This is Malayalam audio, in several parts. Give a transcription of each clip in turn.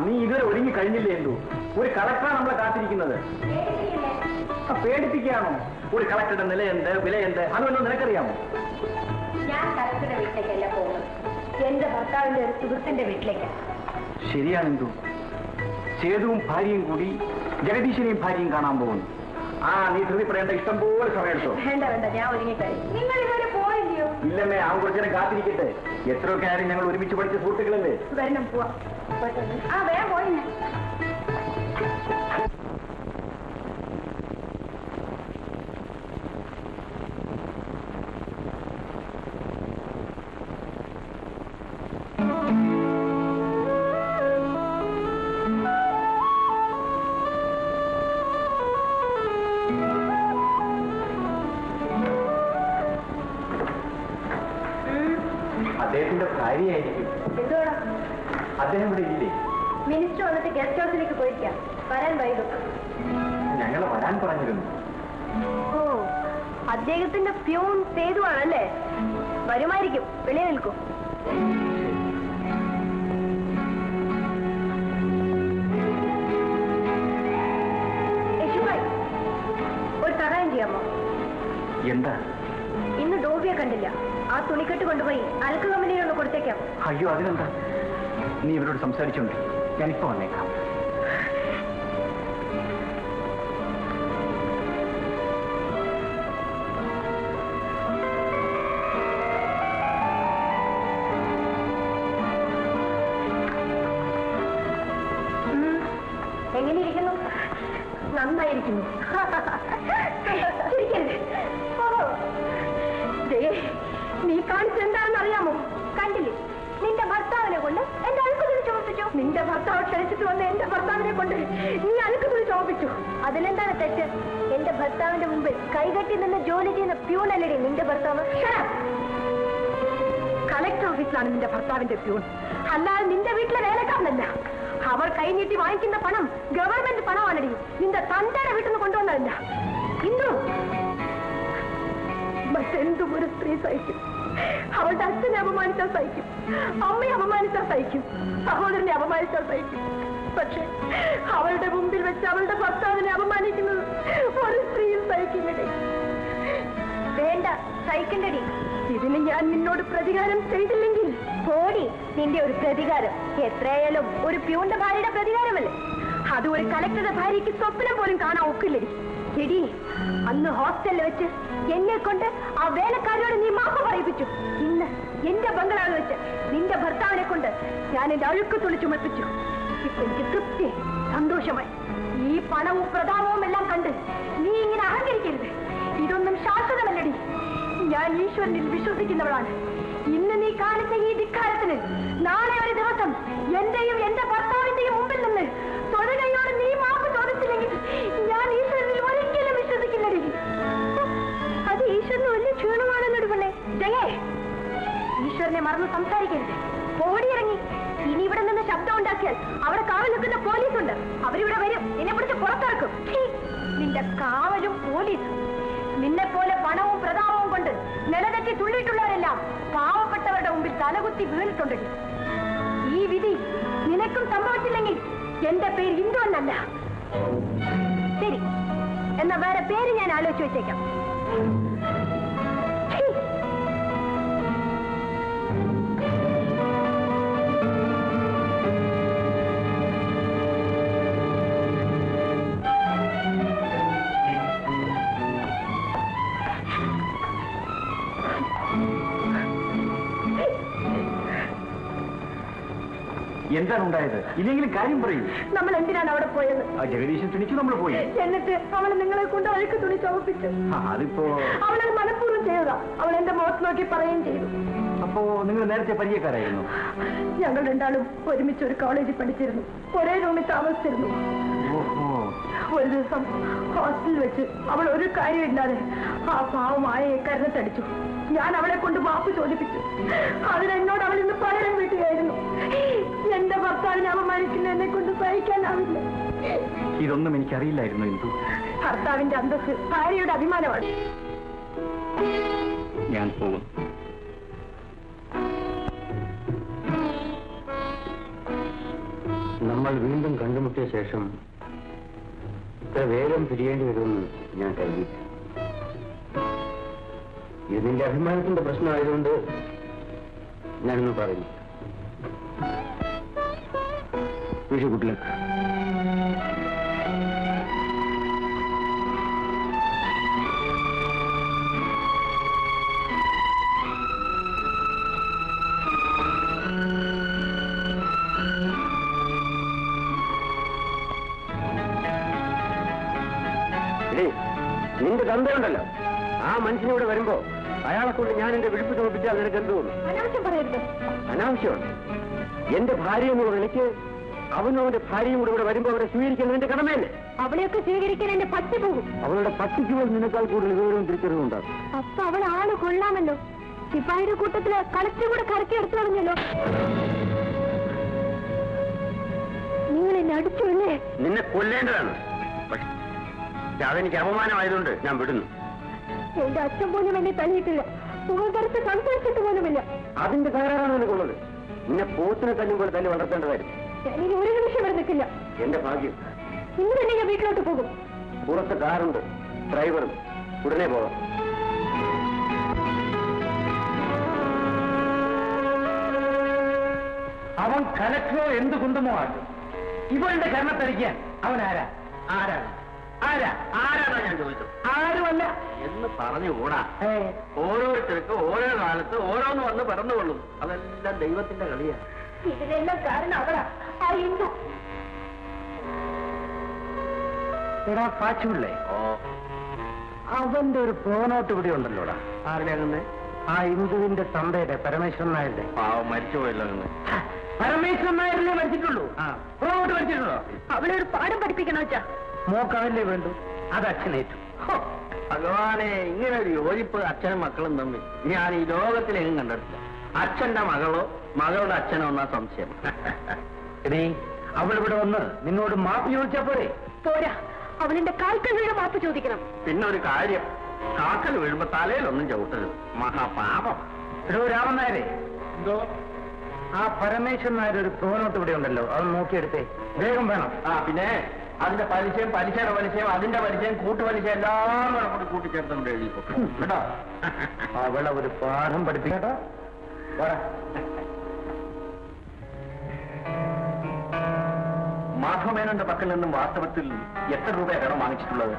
നീ ഇതുവരെ ഒരുങ്ങി കഴിഞ്ഞില്ലേ എന്തു? ഒരു കളക്ടറാണ് നമ്മളെ കാത്തിരിക്കുന്നത്. പേടിപ്പിക്കുകയാണോ? ഒരു കളക്ടറുടെ നിലയുണ്ട്, വിലയുണ്ട്, അതൊന്നും നിനക്കറിയാമോ? ഞാൻ കളക്ടറുടെ വീട്ടിലേക്കല്ല പോകുന്നത്, എന്റെ ഭർത്താവിന്റെ ഒരു സുഹൃത്തിന്റെ വീട്ടിലേക്ക്. ശരിയാണെന്തു? സേതുവും ഭാര്യയും കൂടി ജഗദീശനെയും ഭാര്യയും കാണാൻ പോകുന്നു. നീ ധൃതിപ്പെടേണ്ട, ഇഷ്ടം പോലെ സമയം എടുത്തോ. വേണ്ട വേണ്ട, ഞാൻ ഒരുങ്ങിക്കഴിഞ്ഞു. നിങ്ങൾ ഇതുവരെ പോയില്ലയോ? ഇല്ലമ്മേ, ആ കുറച്ചേരം കാത്തിരിക്കട്ടെ. എത്രയൊക്കെ ആയാലും ഞങ്ങൾ ഒരുമിച്ച് പഠിച്ച സുഹൃത്തുക്കളല്ലേ. വരണം, പോവാം. വേഗം പോയി. അദ്ദേഹത്തിന്റെ ഭാര്യയായിരിക്കും. എന്തോടാ? അദ്ദേഹം ഇവിടെ ഇല്ലേ? മിനിസ്റ്റർ വന്നിട്ട് ഗസ്റ്റ് ഹൗസിലേക്ക് പോയിരിക്കാം. വരാൻ വൈകും. ഞങ്ങൾ വരാൻ പറഞ്ഞിരുന്നു. ഓ, അദ്ദേഹത്തിന്റെ പ്യൂൺ സേതുവാണല്ലേ? വരുമായിരിക്കും. വെളിയിൽ നിൽക്കൂ. യശുഭായ്, ഒരു സഹായം ചെയ്യാമോ? എന്താ? ഇന്ന് ഡോബിയെ കണ്ടില്ല. ആ തുണിക്കെട്ട് കൊണ്ടുപോയി അലക്ക് കമ്പനിയിൽ ഒന്ന് കൊടുത്തേക്കാം. അയ്യോ, അതിനെന്താ? നീ ഇവരോട് സംസാരിച്ചോണ്ട് ഞാനിപ്പോ വന്നേക്കാം. എങ്ങനെയിരിക്കുന്നു? നന്നായിരിക്കുന്നു. നീ കാണിച്ചെന്താണെന്ന് അറിയാമോ? കണ്ടില്ലേ, നിന്റെ ഭർത്താവിനെ കൊണ്ട് എന്റെ അഴുക്ക് തുണി ചുമപ്പിച്ചു. നിന്റെ ഭർത്താവ് ക്ഷണിച്ചിട്ട് വന്ന എന്റെ ഭർത്താവിനെ കൊണ്ട് നീ അഴുക്ക് തുണി ചുമപ്പിച്ചു. അതിലെന്താണ് തെറ്റ്? എന്റെ ഭർത്താവിന്റെ മുമ്പിൽ കൈകെട്ടി നിന്ന് ജോലി ചെയ്യുന്ന പ്യൂണല്ലേ നിന്റെ ഭർത്താവ്? കളക്ടർ ഓഫീസിലാണ് നിന്റെ ഭർത്താവിന്റെ പ്യൂൺ, അല്ലാതെ നിന്റെ വീട്ടിലെ വേലക്കാരനല്ല. അവർ കൈനീട്ടി വാങ്ങിക്കുന്ന പണം ഗവൺമെന്റ് പണമാണടി. നിന്റെ തന്തയുടെ വീട്ടിൽ നിന്ന് കൊണ്ടുവന്നതല്ല. ഇന്നും മറ്റെന്തും ഒരു സ്ത്രീ സഹിക്കും. അവളുടെ അച്ഛനെ അപമാനിച്ചാൽ സഹിക്കും, അമ്മയെ അപമാനിച്ചാൽ സഹിക്കും, സഹോദരനെ അപമാനിച്ചാൽ സഹിക്കും. പക്ഷെ അവളുടെ മുമ്പിൽ വെച്ച് അവളുടെ ഭർത്താവിനെ അപമാനിക്കുന്നത് ഒരു സ്ത്രീയും സഹിക്കില്ലടി. വേണ്ട, സഹിക്കണ്ടടി. ഇതിന് ഞാൻ നിന്നോട് പ്രതികാരം ചെയ്തില്ലെങ്കിൽ പോടി. നിന്റെ ഒരു പ്രതികാരം എത്രയായാലും ഒരു പ്യൂണിന്റെ ഭാര്യയുടെ പ്രതികാരമല്ലേ? അത് ഒരു കളക്ടറുടെ ഭാര്യയ്ക്ക് സ്വപ്നം പോലും കാണാൻ ഒക്കില്ലടി. എടി, അന്ന് ഹോസ്റ്റലിൽ വെച്ച് എന്നെ കൊണ്ട് ആ വേലക്കാരോട് നീ മാപ്പ് പറയിപ്പിച്ചു. ഇന്ന് എന്റെ ബംഗ്ലാവിൽ വെച്ച് നിന്റെ ഭർത്താവിനെ കൊണ്ട് ഞാൻ എന്റെ അഴുക്ക് തുണി ചുമപ്പിച്ചു. ഇപ്പൊ എനിക്ക് തൃപ്തി, സന്തോഷമായി. ഈ പണവും പ്രതാപവും എല്ലാം കണ്ട് നീ ഇങ്ങനെ അഹങ്കരിക്കരുത്. ഇതൊന്നും ശാശ്വതമല്ലടി. ഞാൻ ഈശ്വരനിൽ വിശ്വസിക്കുന്നവളാണ്. ഇന്ന് നീ കാണിച്ച ഈ ധിക്കാരത്തിന് നാളെ ഒരു ദിവസം എന്റെയും എന്റെ ഭർത്താവിന്റെയും മുമ്പിൽ നിന്ന് തൊഴുകയോട് നീ മാപ്പ് ചോദിച്ചില്ലെങ്കിൽ ഞാൻ ഈശ്വരനിൽ ഒരിക്കലും വിശ്വസിക്കില്ലടി. അത് ഈശ്വരന് വലിയ ക്ഷീണമാണെന്നോട് പെണ്ണേ. ജയേ, ഈശ്വരനെ മറന്ന് സംസാരിക്കരുത്. ഓടിയിറങ്ങി. ഇനി ഇവിടെ നിന്ന് ശബ്ദം ഉണ്ടാക്കിയാൽ അവിടെ കാവൽ നിൽക്കുന്ന പോലീസുണ്ട്. അവരിവിടെ വരും, നിന്നെ പിടിച്ച് പുറത്തിറക്കും. നിന്റെ കാവലും പോലീസും. നിന്നെ പോലെ പണവും പ്രതാപവും കൊണ്ട് നിലതെറ്റി തുള്ളിയിട്ടുള്ളവരെല്ലാം പാവപ്പെട്ടവരുടെ മുമ്പിൽ തലകുത്തി വീണിട്ടുണ്ട്. ഈ വിധി നിനക്കും സംഭവിച്ചില്ലെങ്കിൽ എന്റെ പേര് ഹിന്ദു എന്നല്ല. ശരി, എന്നാ വേറെ പേര് ഞാൻ ആലോചിച്ച് വെച്ചേക്കാം. എന്താണ് ഉണ്ടായത്? ഇല്ലെങ്കിലും കാര്യം പറയും. നമ്മൾ എന്തിനാണ് അവിടെ പോയത്? ജഗദീശൻ ക്ഷണിച്ചു, നമ്മൾ പോയി. എന്നിട്ട് അവൾ നിങ്ങളെ കൊണ്ട് അഴുക്ക് തുണി ചുമപ്പിച്ചു. അതിപ്പോ അവളത് മനഃപൂർവ്വം ചെയ്തതാ. അവൾ എന്റെ മുഖത്ത് നോക്കി പറയുകയും ചെയ്തു. അപ്പോ നിങ്ങൾ നേരത്തെ പരിചയക്കാരായിരുന്നു? ഞങ്ങൾ രണ്ടാളും ഒരുമിച്ച് ഒരു കോളേജിൽ പഠിച്ചിരുന്നു, ഒരേ റൂമിൽ താമസിച്ചിരുന്നു. ഒരു ദിവസം ഹോസ്റ്റലിൽ വെച്ച് അവൾ ഒരു കാര്യമില്ലാതെ ആ പാവമായ കരുന്നത്തടിച്ചു. ഞാൻ അവളെ കൊണ്ട് മാപ്പ് ചോദിപ്പിച്ചു. അതിനെന്നോട് അവൾ ഇന്ന് പകരം വീട്ടുകയായിരുന്നു. എന്റെ ഭർത്താവിനെ അപമാനിക്കുന്ന എന്നെ കൊണ്ട് സഹിക്കാനാവില്ല. ഇതൊന്നും എനിക്കറിയില്ലായിരുന്നു. എന്തു? ഭർത്താവിന്റെ അന്തസ്സ് ഭാര്യയുടെ അഭിമാനമാണ്. ഞാൻ പോകും. നമ്മൾ വീണ്ടും കണ്ടുമുട്ടിയ ശേഷം ഇത്ര വേഗം പിരിയേണ്ടി വരുമെന്ന് ഞാൻ കരുതി. ഇത് നിന്റെ അഭിമാനത്തിന്റെ പ്രശ്നമായതുകൊണ്ട് ഞാനൊന്ന് പറഞ്ഞു. വിഷു കുട്ടിലേക്ക് നിന്റെ തന്തയുണ്ടല്ലോ, ആ മനുഷ്യനിവിടെ വരുമ്പോ അയാളെ കൊണ്ട് ഞാൻ എന്റെ വിളിപ്പ് തോൽപ്പിച്ചാൽ നിനക്ക് എന്ത് തോന്നും? അനാവശ്യം പറയരുത്. അനാവശ്യമാണ്. എന്റെ ഭാര്യ എന്ന് പറഞ്ഞ എനിക്ക് അവനും അവന്റെ ഭാര്യയും കൂടെ ഇവിടെ വരുമ്പോ അവരെ സ്വീകരിക്കുന്നത് എന്റെ കടമയല്ലേ? അവളെയൊക്കെ സ്വീകരിക്കാൻ എന്റെ പട്ടി പോകും. അവളുടെ പട്ടിക്ക് പോലും നിനക്കാൾ കൂടുതൽ വിവരവും തിരിച്ചറിവും ഉണ്ടാകും. അപ്പൊ അവൾ ആള് കൊള്ളാമല്ലോ. സിപ്പാഹിയുടെ കൂട്ടത്തില് കളക്ടർ കൂടെ കറക്കി എടുത്തു കളഞ്ഞല്ലോ. നിങ്ങൾ എന്നെ അടിച്ചുല്ലേ? നിന്നെ കൊല്ലേണ്ടതാണ്. പക്ഷെ അതെനിക്ക് അപമാനമായതുകൊണ്ട് ഞാൻ വിടുന്നു. എന്റെ അച്ഛൻ പോലും എന്നെ തല്ലിയിട്ടില്ല. മുഖത്തരത്ത് സംസാരിച്ചിട്ട് പോലുമില്ല. അതിന്റെ തകരാറാണ് നിനക്കുള്ളത്. നിന്നെ പോത്തിനെ തല്ലുമ്പോൾ തല്ലി വളർത്തേണ്ടതായിരുന്നു. ഞാനിനി ഒരു നിമിഷം ഇവിടെ നിൽക്കില്ല. എന്റെ ഭാഗ്യം. ഇന്ന് തന്നെ ഞാൻ വീട്ടിലോട്ട് പോകും. പുറത്ത് കാറുണ്ട്, ഡ്രൈവറും. ഉടനെ പോകാം. അവൻ കലക്ടറോ എന്ത് കുന്തമോ ആക്കും. ഇവളുടെ കർണത്തടിക്കാൻ അവൻ ആരാ? ആരാണ്? ആരാ? ആരാണോ ഞാൻ ചോദിച്ചത്? ആരുമല്ല എന്ന് പറഞ്ഞുകൂടാ. ഓരോരുത്തർക്ക് ഓരോ കാലത്ത് ഓരോന്ന് വന്ന് പിറന്നുകൊള്ളും. അതെല്ലാം ദൈവത്തിന്റെ കളിയാണ്. ഇതിനെല്ലാം കാരണം അവളാ, ആ ഹിന്ദു. എടാ പാച്ചുള്ളേ, അവന്റെ ഒരു പ്രോനോട്ട് ഇവിടെ ഉണ്ടല്ലോടാ. ആരുടെ അങ്ങനെ? ആ ഹിന്ദുവിന്റെ തന്തയുടെ പരമേശ്വരൻ നായരുടെ. പാവം മരിച്ചുപോയല്ലോ അങ്ങനെ. പരമേശ്വരൻ നായരല്ലേ മരിച്ചിട്ടുള്ളൂ. പ്രോനോട്ട് മരിച്ചിട്ടുള്ളോ? അവളെ ഒരു പാഠം പഠിപ്പിക്കണോ വെച്ചാ? മോക്കതല്ലേ വേണ്ടു, അത് അച്ഛനേറ്റു. ഭഗവാനെ, ഇങ്ങനെ ഒരു യോജിപ്പ് അച്ഛനും മക്കളും തമ്മിൽ ഞാൻ ഈ ലോകത്തിലെങ്ങും കണ്ടിട്ടില്ല. അച്ഛന്റെ മകളോ മകളുടെ അച്ഛനോ എന്നാ സംശയം. എടീ, അവളിവിടെ വന്ന് നിന്നോട് മാപ്പ് ചോദിച്ചാ പോരെ? പോരാ, അവളിന്റെ കാൽക്കൽ വീഴ മാപ്പ് ചോദിക്കണം. പിന്നെ ഒരു കാര്യം, കാക്കൽ വീഴുമ്പോ തലയിലൊന്നും ചവിട്ടരുത്. മഹാപാപം. എടോ രാമൻ നായരെ, എന്തോ ആ പരമേശ്വരൻ നായർ ഒരു പ്രോനോട്ട് ഇവിടെ ഉണ്ടല്ലോ, അത് നോക്കിയെടുത്തേ. വേഗം വേണം. പിന്നെ അതിന്റെ പലിശയും പലിശയുടെ പലിശയും അതിന്റെ പലിശയും കൂട്ടുപലിശ എല്ലാം കൂടെ കൂട്ടിച്ചേർത്തുകൊണ്ട് എഴുതിപ്പോ കേട്ടോ. അവളെ ഒരു പാഠം പഠിപ്പിക്കട്ടോ. മാധവമേനോന്റെ പക്കൽ നിന്നും വാസ്തവത്തിൽ എത്ര രൂപയാണ് കടം വാങ്ങിച്ചിട്ടുള്ളത്?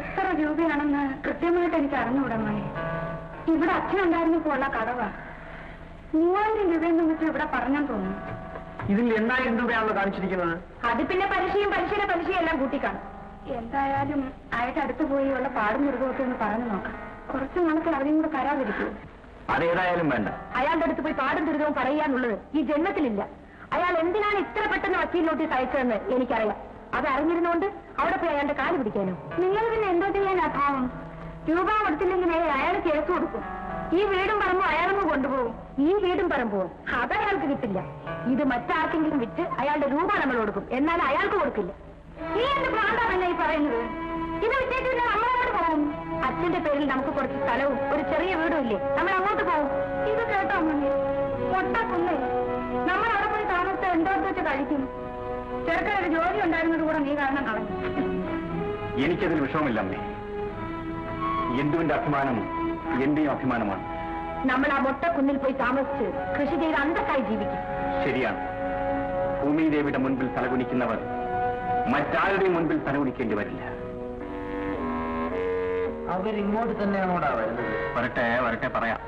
എത്ര രൂപയാണെന്ന് കൃത്യമായിട്ട് എനിക്ക് അറിഞ്ഞുകൂടമേ. ഇവിടെ അച്ഛനുണ്ടായിരുന്നപ്പോ ഉള്ള കടവാ. 3000 രൂപയെന്ന് വെച്ചാൽ ഇവിടെ പറഞ്ഞാൽ തോന്നുന്നു. ഇതിൽ 8000 രൂപയാണല്ലോ കാണിച്ചിരിക്കുന്നത്. അത് പിന്നെ പലിശയും പലിശയുടെ പലിശയും എല്ലാം കൂട്ടിക്കാണും. എന്തായാലും അയാളുടെ അടുത്ത് പോയി ഉള്ള പാടും ദുർഗമൊക്കെ ഒന്ന് പറഞ്ഞു നോക്കാം. കുറച്ചു നാളത്തെ അവരെയും കൂടെ കരാതിരിക്കൂ. അതേതായാലും വേണ്ട. അയാളുടെ അടുത്ത് പോയി പാടും ദുരിതവും പറയാനുള്ളത് ഈ ജന്മത്തിലില്ല. അയാൾ എന്തിനാണ് ഇത്ര പെട്ടെന്ന് വക്കീൽ നോട്ടീസ് അയച്ചതെന്ന് എനിക്കറിയാം. അത് അറിഞ്ഞിരുന്നോണ്ട് അവിടെ പോയി അയാളുടെ കാല് പിടിക്കാനോ? നിങ്ങൾ പിന്നെ എന്തോ ചെയ്യാൻ അഭാവം? രൂപ കൊടുത്തില്ലെങ്കിൽ അയാൾ കേസ് കൊടുക്കും. ഈ വീടും പറമ്പും അയാളങ്ങ് കൊണ്ടുപോകും. ഈ വീടും പറമ്പും അതയാൾക്ക് കിട്ടില്ല. ഇത് മറ്റാർക്കെങ്കിലും വിറ്റ് അയാളുടെ രൂപ നമ്മൾ കൊടുക്കും. എന്നാൽ അയാൾക്ക് കൊടുക്കില്ല. ഈ എന്ത് പ്രാന്താണെന്നെ ഈ പറയുന്നത്? ഇത് വിറ്റേറ്റ് നമ്മളങ്ങോട്ട് പോകും. അച്ഛന്റെ പേരിൽ നമുക്ക് കുറച്ച് സ്ഥലവും ഒരു ചെറിയ വീടും ഇല്ലേ, നമ്മൾ അങ്ങോട്ട് പോകും. ഇത് കേട്ടോ മുന്നേ പൊട്ടക്കുന്നേ. നമ്മൾ അവിടെ പോയി താമസിച്ച് എന്തോട്ട് വെച്ച് കഴിക്കും. ചെറുക്കനൊരു ജോലി ഉണ്ടായിരുന്നത് കൂടെ നീ കാരണം കളഞ്ഞു. എനിക്കതിൽ വിഷമമില്ല അമ്മേ. എന്തുവിന്റെ അഭിമാനം എന്റെയും അഭിമാനമാണ്. നമ്മൾ ആ മൊട്ടക്കുന്നിൽ പോയി താമസിച്ച് കൃഷി ചെയ്ത് അന്തസ്സായി ജീവിക്കും. ശരിയാണ്. ഭൂമിദേവിയുടെ മുൻപിൽ തലകുനിക്കുന്നവർ മറ്റാരുടെയും മുൻപിൽ തലകുനിക്കേണ്ടി വരില്ല. അവരിങ്ങോട്ട് തന്നെയാണോടാ വരുന്നത്? വരട്ടെ വരട്ടെ പറയാം.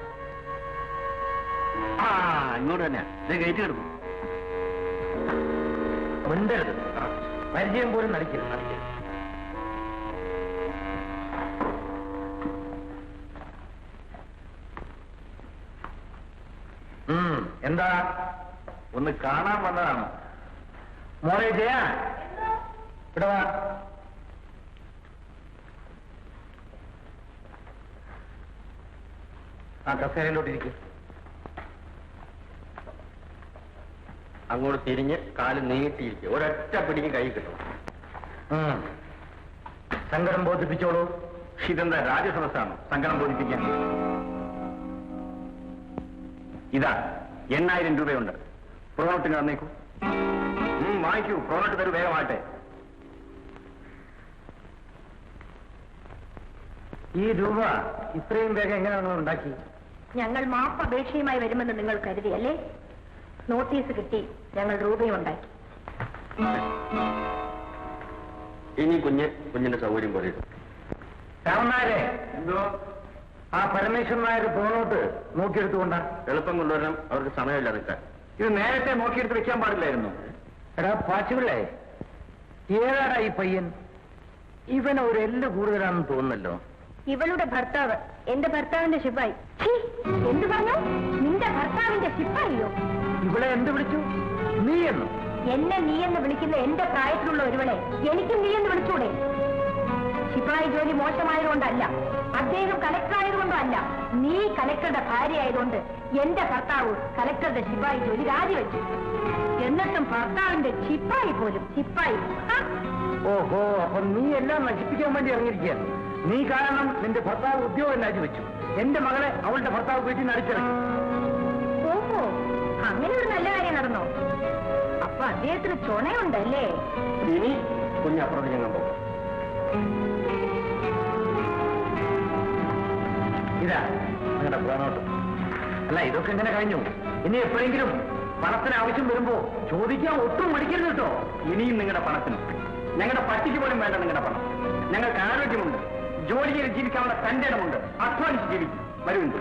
ഇങ്ങോട്ട് തന്നെയാ. ഇത് ഗേറ്റ് കിടക്കും. മിണ്ടരുത്. പരിചയം പോലും നടിക്കരുത്. എന്താ? ഒന്ന് കാണാൻ വന്നതാണ്. മോളെ ജയ, ഇവിടെ വാ. ആ കസേരയിലോട്ടിരിക്കും. അങ്ങോട്ട് തിരിഞ്ഞ് കാല് നീട്ടിയിരിക്കും. ഒരൊറ്റ പിടിക്ക് കൈ കിട്ടും. സങ്കടം ബോധിപ്പിച്ചോളൂ. ഇതെന്താ രാജസദസ്സാണോ സങ്കടം ബോധിപ്പിക്കാൻ? ഇതാ 8000 രൂപയുണ്ട്. പ്രോനോട്ടിന് തന്നേക്കൂ. വാങ്ങിക്കൂ, പ്രോണോട്ട് തരൂ, വേഗമാട്ടെ. ഈ രൂപ ഇത്രയും വേഗം എങ്ങനെ നിങ്ങൾ ഉണ്ടാക്കി? ഞങ്ങൾ മാപ്പപേക്ഷയുമായി വരുമെന്ന് നിങ്ങൾ കരുതിയല്ലേ? നോട്ടീസ് കിട്ടി, ഞങ്ങൾ രൂപയും ഉണ്ടാക്കി. ഇനി കുഞ്ഞിന്റെ സൗകര്യം പോലെ. രാമനായരെ, എന്തോ ആ പരമേശ്വരൻ നായർ പ്രോണോട്ട് നോക്കിയെടുത്തുകൊണ്ടാ? എളുപ്പം കൊണ്ടുവരാൻ അവർക്ക് സമയമില്ല നിൽക്കാൻ. ഇത് നേരത്തെ നോക്കിയെടുത്ത് വെക്കാൻ പാടില്ലായിരുന്നു. എടാ പാച്ചുകളെ, ഏതാടാ ഈ പയ്യൻ? ഇവൻ ഒരു എല്ല് കൂടുതലാണെന്ന് തോന്നുന്നല്ലോ. ഇവളുടെ ഭർത്താവ് എന്റെ ഭർത്താവിന്റെ ശിപ്പായി. എന്ത് പറഞ്ഞു? നിന്റെ ഭർത്താവിന്റെ ശിപ്പായിയോ? ഇവിടെ എന്ത് വിളിച്ചു? നീ എന്നു? എന്നെ നീ എന്ന് വിളിക്കുന്ന എന്റെ പ്രായത്തിലുള്ള ഒരുവളെ എനിക്കും നീ എന്ന് വിളിച്ചൂടെ? ശിപ്പായി ജോലി മോശമായതുകൊണ്ടല്ല, അദ്ദേഹം കലക്ടർ ആയതുകൊണ്ടല്ല, നീ കലക്ടറുടെ ഭാര്യ ആയതുകൊണ്ട് എന്റെ ഭർത്താവ് കലക്ടറുടെ ശിപ്പായി ജോലി രാജിവെച്ചു. എന്നിട്ടും ഭർത്താവിന്റെ ശിപ്പായി പോലും ശിപ്പായി. ഓഹോ, അപ്പൊ നീ എല്ലാം നശിപ്പിക്കാൻ വേണ്ടി ഇറങ്ങിയിരിക്കുകയാണ്. നീ കാരണം നിന്റെ ഭർത്താവ് ഉദ്യോഗം രാജിവെച്ചു. എന്റെ മകളെ അവളുടെ ഭർത്താവ് വീട്ടിൽ നിന്ന് അടിച്ചിറങ്ങി. ഓഹോ, അങ്ങനെ ഒരു നല്ല കാര്യം നടന്നോ? അപ്പൊ അദ്ദേഹത്തിന് ചുണയുണ്ടല്ലേ? ഇനി കുഞ്ഞപ്പുറത്ത് ഞങ്ങൾ പോകും. ഇതാ നിങ്ങളുടെ പ്രോണോട്ട്. അല്ല, ഇതൊക്കെ എങ്ങനെ കഴിഞ്ഞു? ഇനി എപ്പോഴെങ്കിലും പണത്തിന് ആവശ്യം വരുമ്പോ ചോദിക്കാൻ ഒട്ടും മടിക്കരുത് കേട്ടോ. ഇനിയും നിങ്ങളുടെ പണത്തിന്, ഞങ്ങളുടെ പട്ടിക്ക് പോലും വേണ്ട നിങ്ങളുടെ പണം. ഞങ്ങൾക്ക് ആരോഗ്യമുണ്ട്, ജോലി ചെയ്ത് ജീവിക്കാനുള്ള തന്റെ ഇടമുണ്ട്, അധ്വാനിച്ച് ജീവിക്കും. വരുന്നുണ്ട്.